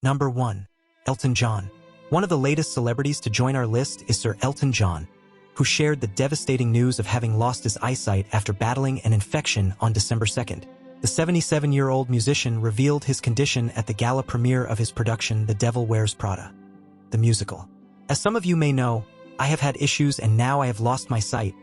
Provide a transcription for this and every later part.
Number 1. Elton John. One of the latest celebrities to join our list is Sir Elton John, who shared the devastating news of having lost his eyesight after battling an infection on December 2nd. The 77-year-old musician revealed his condition at the gala premiere of his production The Devil Wears Prada, the musical. "As some of you may know, I have had issues and now I have lost my sight,"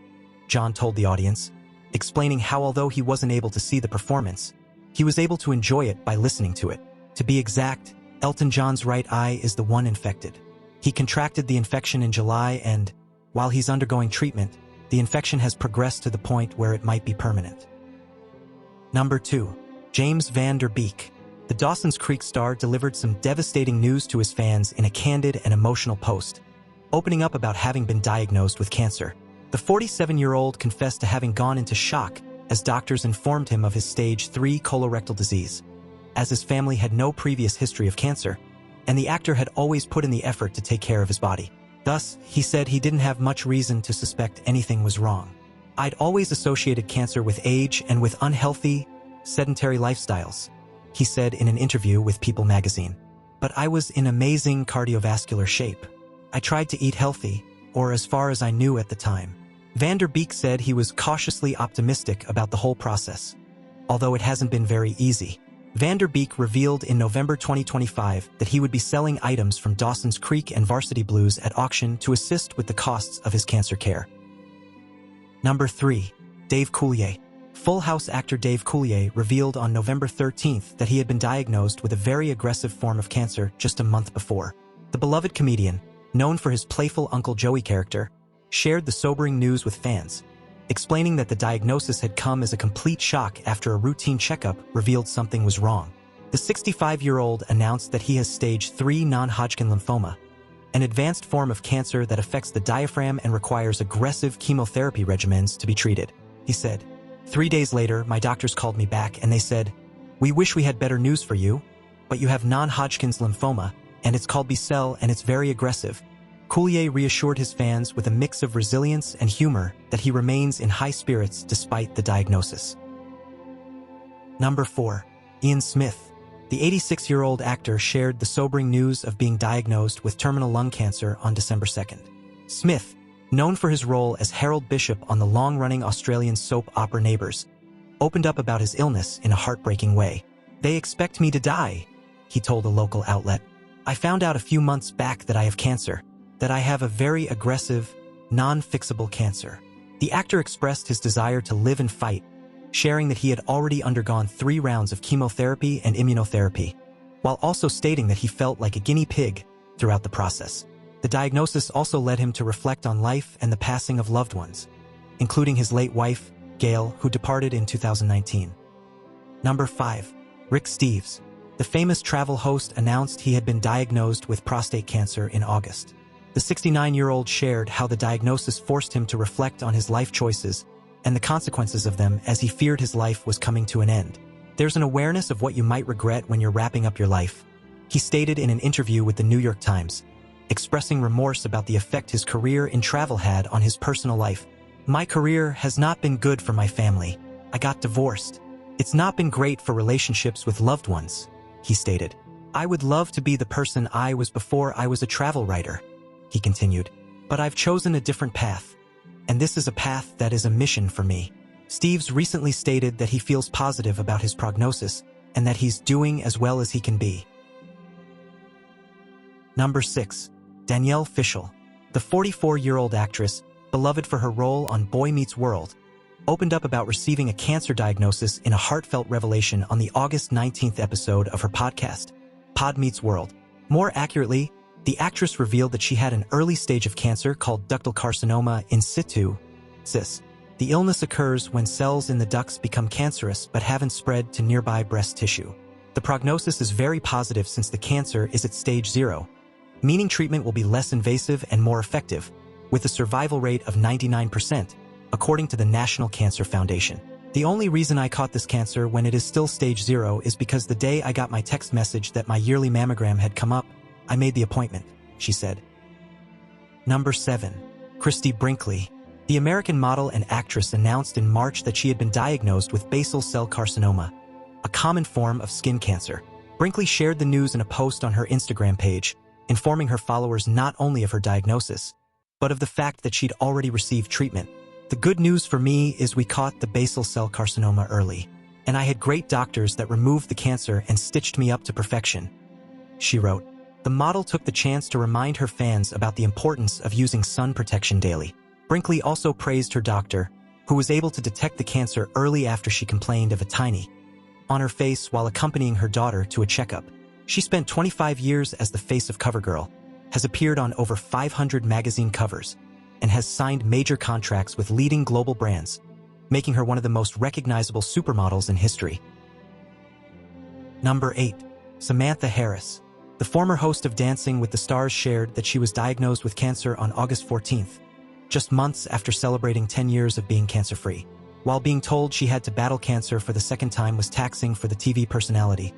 John told the audience, explaining how although he wasn't able to see the performance, he was able to enjoy it by listening to it. To be exact, Elton John's right eye is the one infected. He contracted the infection in July and, while he's undergoing treatment, the infection has progressed to the point where it might be permanent. Number 2. James Vanderbeek. The Dawson's Creek star delivered some devastating news to his fans in a candid and emotional post, opening up about having been diagnosed with cancer. The 47-year-old confessed to having gone into shock as doctors informed him of his stage 3 colorectal disease, as his family had no previous history of cancer, and the actor had always put in the effort to take care of his body. Thus, he said he didn't have much reason to suspect anything was wrong. "I'd always associated cancer with age and with unhealthy, sedentary lifestyles," he said in an interview with People magazine. "But I was in amazing cardiovascular shape. I tried to eat healthy, or as far as I knew at the time." Vanderbeek said he was cautiously optimistic about the whole process, although it hasn't been very easy. Vanderbeek revealed in November 2025 that he would be selling items from Dawson's Creek and Varsity Blues at auction to assist with the costs of his cancer care. Number 3. Dave Coulier. Full House actor Dave Coulier revealed on November 13th that he had been diagnosed with a very aggressive form of cancer just a month before. The beloved comedian, known for his playful Uncle Joey character, shared the sobering news with fans, explaining that the diagnosis had come as a complete shock after a routine checkup revealed something was wrong. The 65-year-old announced that he has stage 3 non-Hodgkin lymphoma, an advanced form of cancer that affects the diaphragm and requires aggressive chemotherapy regimens to be treated. He said, "3 days later, my doctors called me back and they said, 'We wish we had better news for you, but you have non-Hodgkin's lymphoma, and it's called B-cell and it's very aggressive.'" Coulier reassured his fans with a mix of resilience and humor that he remains in high spirits despite the diagnosis. Number 4. Ian Smith. The 86-year-old actor shared the sobering news of being diagnosed with terminal lung cancer on December 2nd. Smith, known for his role as Harold Bishop on the long-running Australian soap opera Neighbours, opened up about his illness in a heartbreaking way. "They expect me to die," he told a local outlet. "I found out a few months back that I have cancer, that I have a very aggressive, non-fixable cancer." The actor expressed his desire to live and fight, sharing that he had already undergone 3 rounds of chemotherapy and immunotherapy, while also stating that he felt like a guinea pig throughout the process. The diagnosis also led him to reflect on life and the passing of loved ones, including his late wife, Gail, who departed in 2019. Number 5. Rick Steves. The famous travel host announced he had been diagnosed with prostate cancer in August. The 69-year-old shared how the diagnosis forced him to reflect on his life choices and the consequences of them as he feared his life was coming to an end. "There's an awareness of what you might regret when you're wrapping up your life," he stated in an interview with the New York Times, expressing remorse about the effect his career in travel had on his personal life. "My career has not been good for my family. I got divorced. It's not been great for relationships with loved ones," he stated. "I would love to be the person I was before I was a travel writer," he continued, "but I've chosen a different path, and this is a path that is a mission for me." Steves recently stated that he feels positive about his prognosis and that he's doing as well as he can be. Number 6. Danielle Fishel. The 44-year-old actress, beloved for her role on Boy Meets World, opened up about receiving a cancer diagnosis in a heartfelt revelation on the August 19th episode of her podcast, Pod Meets World. More accurately, the actress revealed that she had an early stage of cancer called ductal carcinoma in situ, CIS. The illness occurs when cells in the ducts become cancerous but haven't spread to nearby breast tissue. The prognosis is very positive since the cancer is at stage 0, meaning treatment will be less invasive and more effective, with a survival rate of 99%, according to the National Cancer Foundation. "The only reason I caught this cancer when it is still stage 0 is because the day I got my text message that my yearly mammogram had come up, I made the appointment," she said. Number 7. Christie Brinkley. The American model and actress announced in March that she had been diagnosed with basal cell carcinoma, a common form of skin cancer. Brinkley shared the news in a post on her Instagram page, informing her followers not only of her diagnosis, but of the fact that she'd already received treatment. "The good news for me is we caught the basal cell carcinoma early, and I had great doctors that removed the cancer and stitched me up to perfection," she wrote. The model took the chance to remind her fans about the importance of using sun protection daily. Brinkley also praised her doctor, who was able to detect the cancer early after she complained of a tiny on her face while accompanying her daughter to a checkup. She spent 25 years as the face of CoverGirl, has appeared on over 500 magazine covers, and has signed major contracts with leading global brands, making her one of the most recognizable supermodels in history. Number 8. Samantha Harris. The former host of Dancing with the Stars shared that she was diagnosed with cancer on August 14th, just months after celebrating 10 years of being cancer-free. While being told she had to battle cancer for the second time was taxing for the TV personality,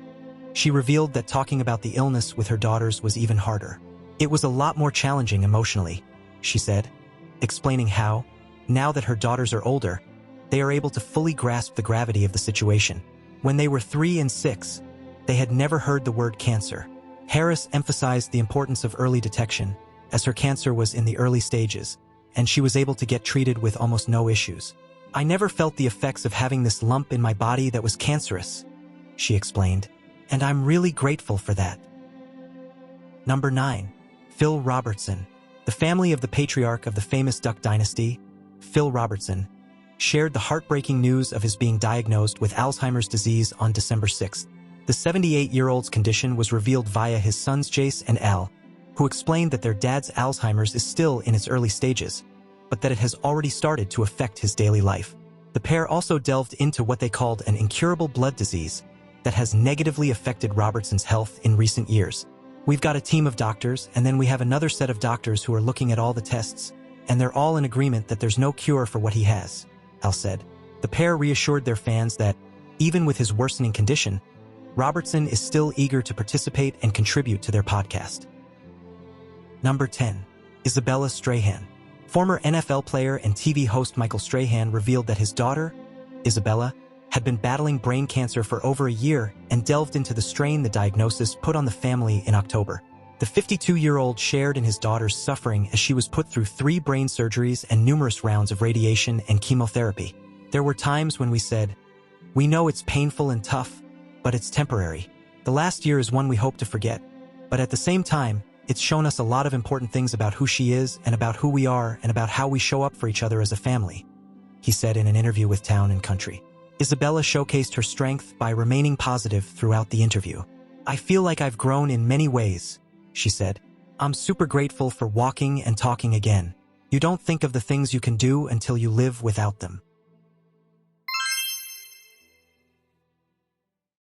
she revealed that talking about the illness with her daughters was even harder. "It was a lot more challenging emotionally," she said, explaining how, now that her daughters are older, they are able to fully grasp the gravity of the situation. When they were 3 and 6, they had never heard the word cancer. Harris emphasized the importance of early detection, as her cancer was in the early stages, and she was able to get treated with almost no issues. "I never felt the effects of having this lump in my body that was cancerous," she explained, "and I'm really grateful for that." Number 9. Phil Robertson. The family of the patriarch of the famous Duck Dynasty, Phil Robertson, shared the heartbreaking news of his being diagnosed with Alzheimer's disease on December 6th. The 78-year-old's condition was revealed via his sons Jace and Al, who explained that their dad's Alzheimer's is still in its early stages, but that it has already started to affect his daily life. The pair also delved into what they called an incurable blood disease that has negatively affected Robertson's health in recent years. "We've got a team of doctors, and then we have another set of doctors who are looking at all the tests, and they're all in agreement that there's no cure for what he has," Al said. The pair reassured their fans that, even with his worsening condition, Robertson is still eager to participate and contribute to their podcast. Number 10. Isabella Strahan. Former NFL player and TV host Michael Strahan revealed that his daughter, Isabella, had been battling brain cancer for over a year and delved into the strain the diagnosis put on the family in October. The 52-year-old shared in his daughter's suffering as she was put through 3 brain surgeries and numerous rounds of radiation and chemotherapy. "There were times when we said, 'We know it's painful and tough, but it's temporary. The last year is one we hope to forget. But at the same time, it's shown us a lot of important things about who she is and about who we are and about how we show up for each other as a family," he said in an interview with Town and Country. Isabella showcased her strength by remaining positive throughout the interview. "I feel like I've grown in many ways," she said. "I'm super grateful for walking and talking again. You don't think of the things you can do until you live without them."